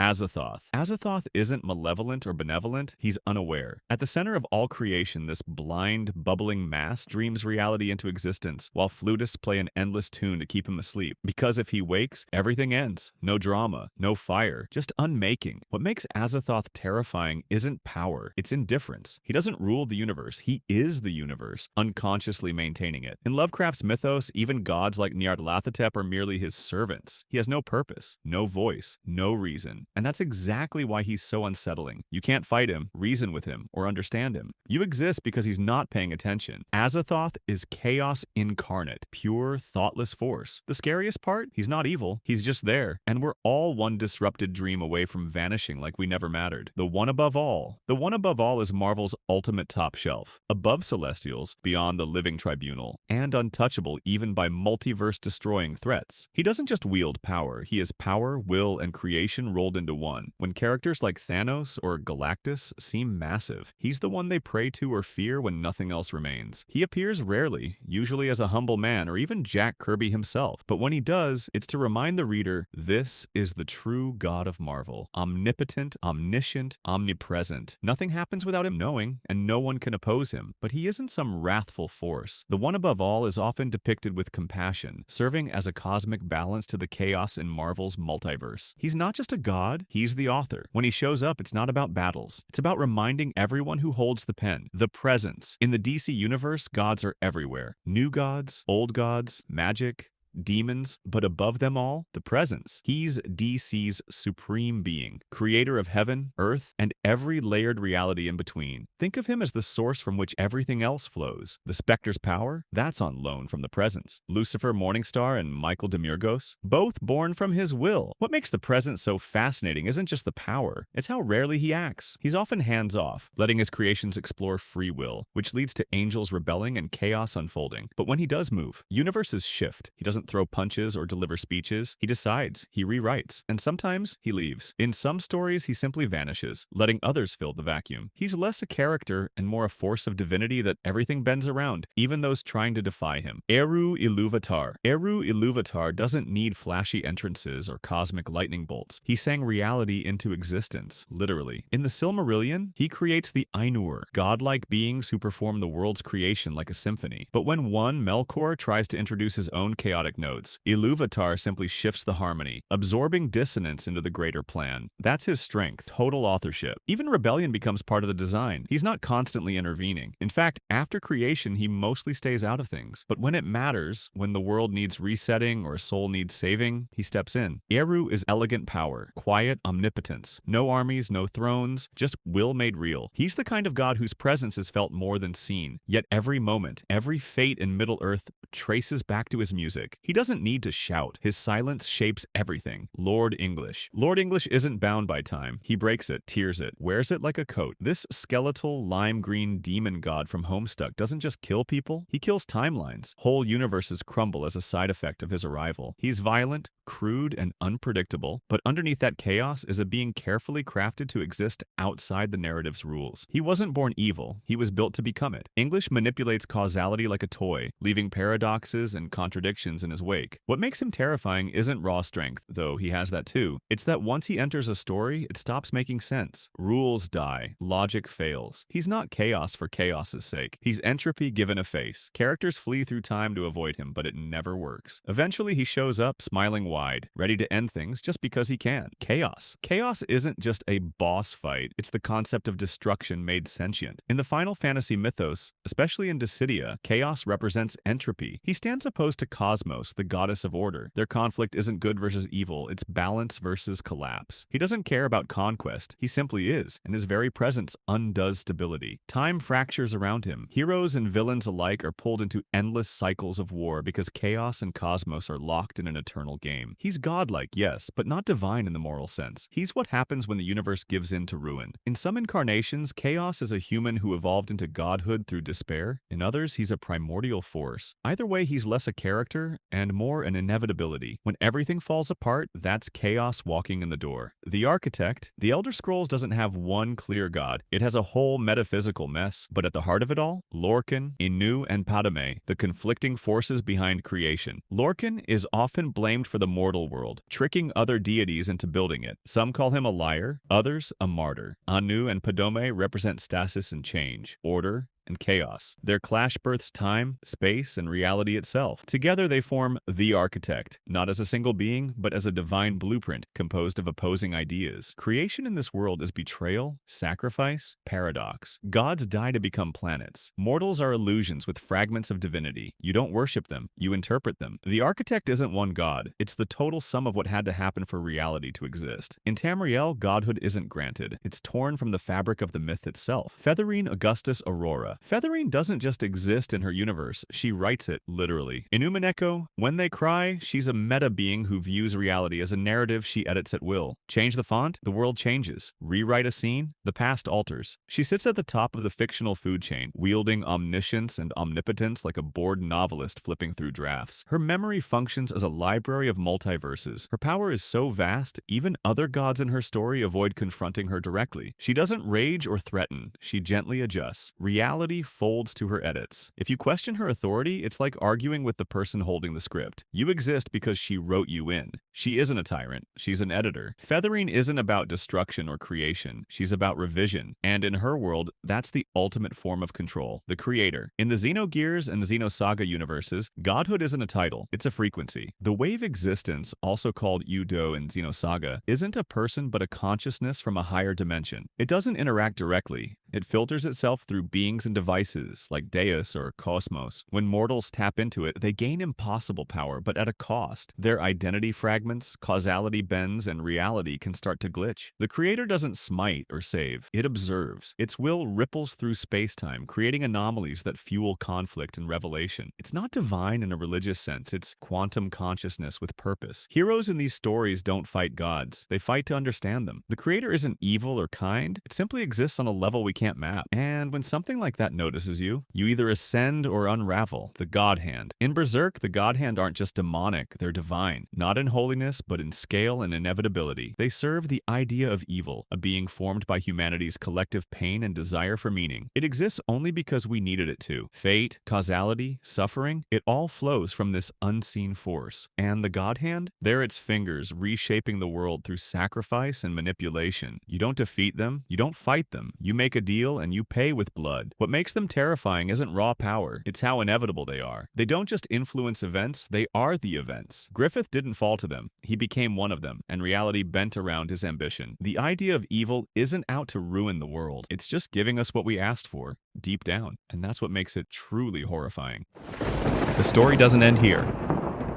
Azathoth. Azathoth isn't malevolent or benevolent, he's unaware. At the center of all creation, this blind, bubbling mass dreams reality into existence, while flutists play an endless tune to keep him asleep. Because if he wakes, everything ends. No drama, no fire, just unmaking. What makes Azathoth terrifying isn't power, it's indifference. He doesn't rule the universe, he is the universe, unconsciously maintaining it. In Lovecraft's mythos, even gods like Nyarlathotep are merely his servants. He has no purpose, no voice, no reason. And that's exactly why he's so unsettling. You can't fight him, reason with him, or understand him. You exist because he's not paying attention. Azathoth is chaos incarnate, pure, thoughtless force. The scariest part? He's not evil, he's just there. And we're all one disrupted dream away from vanishing like we never mattered. The one above all. The one above all is Marvel's ultimate top shelf. Above Celestials, beyond the living tribunal, and untouchable even by multiverse-destroying threats. He doesn't just wield power, he is power, will, and creation rolled into one. When characters like Thanos or Galactus seem massive, he's the one they pray to or fear when nothing else remains. He appears rarely, usually as a humble man or even Jack Kirby himself, but when he does, it's to remind the reader, this is the true God of Marvel. Omnipotent, omniscient, omnipresent. Nothing happens without him knowing, and no one can oppose him, but he isn't some wrathful force. The one above all is often depicted with compassion, serving as a cosmic balance to the chaos in Marvel's multiverse. He's not just a god, he's the author. When he shows up, it's not about battles. It's about reminding everyone who holds the pen. The presence. In the DC universe, gods are everywhere. New gods, old gods, magic, demons, but above them all, the presence. He's DC's supreme being, creator of heaven, earth, and every layered reality in between. Think of him as the source from which everything else flows. The Spectre's power? That's on loan from the presence. Lucifer Morningstar and Michael Demiurgos? Both born from his will. What makes the presence so fascinating isn't just the power, it's how rarely he acts. He's often hands-off, letting his creations explore free will, which leads to angels rebelling and chaos unfolding. But when he does move, universes shift. He doesn't throw punches or deliver speeches. He decides, he rewrites, and sometimes he leaves. In some stories, he simply vanishes, letting others fill the vacuum. He's less a character and more a force of divinity that everything bends around, even those trying to defy him. Eru Ilúvatar. Eru Ilúvatar doesn't need flashy entrances or cosmic lightning bolts. He sang reality into existence, literally. In the Silmarillion, he creates the Ainur, godlike beings who perform the world's creation like a symphony. But when one, Melkor, tries to introduce his own chaotic notes, Ilúvatar simply shifts the harmony, absorbing dissonance into the greater plan. That's his strength, total authorship. Even rebellion becomes part of the design. He's not constantly intervening. In fact, after creation, he mostly stays out of things. But when it matters, when the world needs resetting or a soul needs saving, he steps in. Eru is elegant power, quiet omnipotence. No armies, no thrones, just will made real. He's the kind of god whose presence is felt more than seen. Yet every moment, every fate in Middle-earth traces back to his music. He doesn't need to shout. His silence shapes everything. Lord English. Lord English isn't bound by time. He breaks it, tears it, wears it like a coat. This skeletal, lime-green demon god from Homestuck doesn't just kill people, he kills timelines. Whole universes crumble as a side effect of his arrival. He's violent, crude, and unpredictable, but underneath that chaos is a being carefully crafted to exist outside the narrative's rules. He wasn't born evil, he was built to become it. English manipulates causality like a toy, leaving paradoxes and contradictions in his wake. What makes him terrifying isn't raw strength, though he has that too. It's that once he enters a story, it stops making sense. Rules die, logic fails. He's not chaos for chaos's sake. He's entropy given a face. Characters flee through time to avoid him, but it never works. Eventually he shows up, smiling wide, ready to end things just because he can. Chaos. Chaos isn't just a boss fight, it's the concept of destruction made sentient. In the Final Fantasy mythos, especially in Dissidia, chaos represents entropy. He stands opposed to Cosmos, the goddess of order. Their conflict isn't good versus evil, it's balance versus collapse. He doesn't care about conquest, he simply is, and his very presence undoes stability. Time fractures around him. Heroes and villains alike are pulled into endless cycles of war because chaos and cosmos are locked in an eternal game. He's godlike, yes, but not divine in the moral sense. He's what happens when the universe gives in to ruin. In some incarnations, chaos is a human who evolved into godhood through despair. In others, he's a primordial force. Either way, he's less a character and more an inevitability. When everything falls apart, that's chaos walking in the door. The Architect. The Elder Scrolls doesn't have one clear god. It has a whole metaphysical mess. But at the heart of it all, Lorcan, Inu, and Padme, the conflicting forces behind creation. Lorcan is often blamed for the mortal world, tricking other deities into building it. Some call him a liar, others a martyr. Anu and Padome represent stasis and change, order and chaos. Their clash births time, space, and reality itself. Together they form the architect, not as a single being, but as a divine blueprint composed of opposing ideas. Creation in this world is betrayal, sacrifice, paradox. Gods die to become planets. Mortals are illusions with fragments of divinity. You don't worship them, you interpret them. The architect isn't one god, it's the total sum of what had to happen for reality to exist. In Tamriel, godhood isn't granted. It's torn from the fabric of the myth itself. Featherine Augustus Aurora. Featherine doesn't just exist in her universe, she writes it, literally. In Umineko, when they cry, she's a meta being who views reality as a narrative she edits at will. Change the font, the world changes. Rewrite a scene, the past alters. She sits at the top of the fictional food chain, wielding omniscience and omnipotence like a bored novelist flipping through drafts. Her memory functions as a library of multiverses. Her power is so vast, even other gods in her story avoid confronting her directly. She doesn't rage or threaten, she gently adjusts. Reality folds to her edits. If you question her authority, it's like arguing with the person holding the script. You exist because she wrote you in. She isn't a tyrant, she's an editor. Featherine isn't about destruction or creation, she's about revision. And in her world, that's the ultimate form of control, the creator. In the Xenogears and Xenosaga universes, godhood isn't a title, it's a frequency. The wave existence, also called Udo in Xenosaga, isn't a person but a consciousness from a higher dimension. It doesn't interact directly. It filters itself through beings and devices, like Deus or Cosmos. When mortals tap into it, they gain impossible power, but at a cost. Their identity fragments, causality bends, and reality can start to glitch. The creator doesn't smite or save, it observes. Its will ripples through space-time, creating anomalies that fuel conflict and revelation. It's not divine in a religious sense, it's quantum consciousness with purpose. Heroes in these stories don't fight gods, they fight to understand them. The creator isn't evil or kind, it simply exists on a level we can't map. And when something like that notices you, you either ascend or unravel. The Godhand. In Berserk, the Godhand aren't just demonic, they're divine. Not in holiness, but in scale and inevitability. They serve the idea of evil, a being formed by humanity's collective pain and desire for meaning. It exists only because we needed it to. Fate, causality, suffering, it all flows from this unseen force. And the Godhand? They're its fingers, reshaping the world through sacrifice and manipulation. You don't defeat them, you don't fight them. You make a deal and you pay with blood. What makes them terrifying isn't raw power, it's how inevitable they are. They don't just influence events, they are the events. Griffith didn't fall to them, he became one of them, and reality bent around his ambition. The idea of evil isn't out to ruin the world, it's just giving us what we asked for, deep down, and that's what makes it truly horrifying. The story doesn't end here.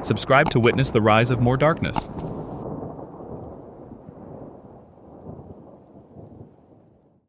Subscribe to witness the rise of more darkness.